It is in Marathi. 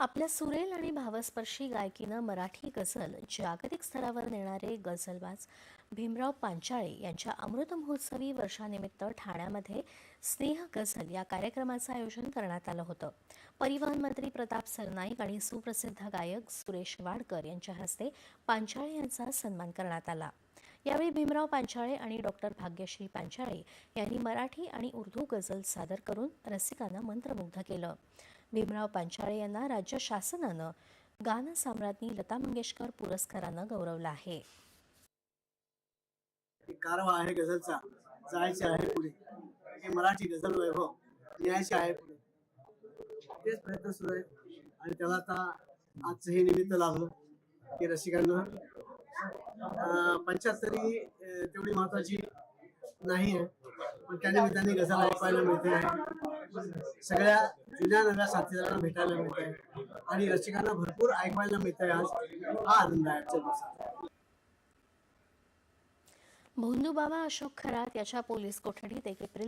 आपल्या सुरेल आणि भावस्पर्शी गायकीनं मराठी गझल जागतिक स्तरावर नेणारे गझलबाज भीमराव पांचाळे यांच्या अमृत महोत्सवी वर्षानिमित्त ठाण्यामध्ये स्नेह गझल या कार्यक्रमाचं आयोजन करण्यात आलं होतं. परिवहन मंत्री प्रताप सरनाईक आणि सुप्रसिद्ध गायक सुरेश वाडकर यांच्या हस्ते पांचाळे यांचा सन्मान करण्यात आला. यावेळी भीमराव पांचाळे आणि डॉक्टर भाग्यश्री पांचाळे यांनी मराठी आणि उर्दू गझल सादर करून रसिकांना मंत्रमुग्ध केलं. भीमराव पांचाळे यांना राज्य शासनानं गानसम्राज्ञी लता मंगेशकर पुरस्कारानं गौरवलं आहे. कारवा आहे गझलचा, जायचे आहे पुढे. हे मराठी गझल वैभव न्यायचे आहे पुढे. तेच प्रयत्न सुरू आहेत आणि त्याला आता आजचं हे निमित्त लाभलं की रसिकांना 75 तेवढी महत्वाची नाही आहे, पण त्या निमित्ताने गझल ऐकायला मिळते आहे. सगळ्या जुन्या नव्या साथीदारांना भेटायला मिळत आहे आणि रसिकांना भरपूर ऐकायला मिळत आहे. आज हा आनंद आहे आजच्या दिवसात. भोंदूबाबा अशोक खरात याच्या पोलीस कोठडीत 1 एप्रिल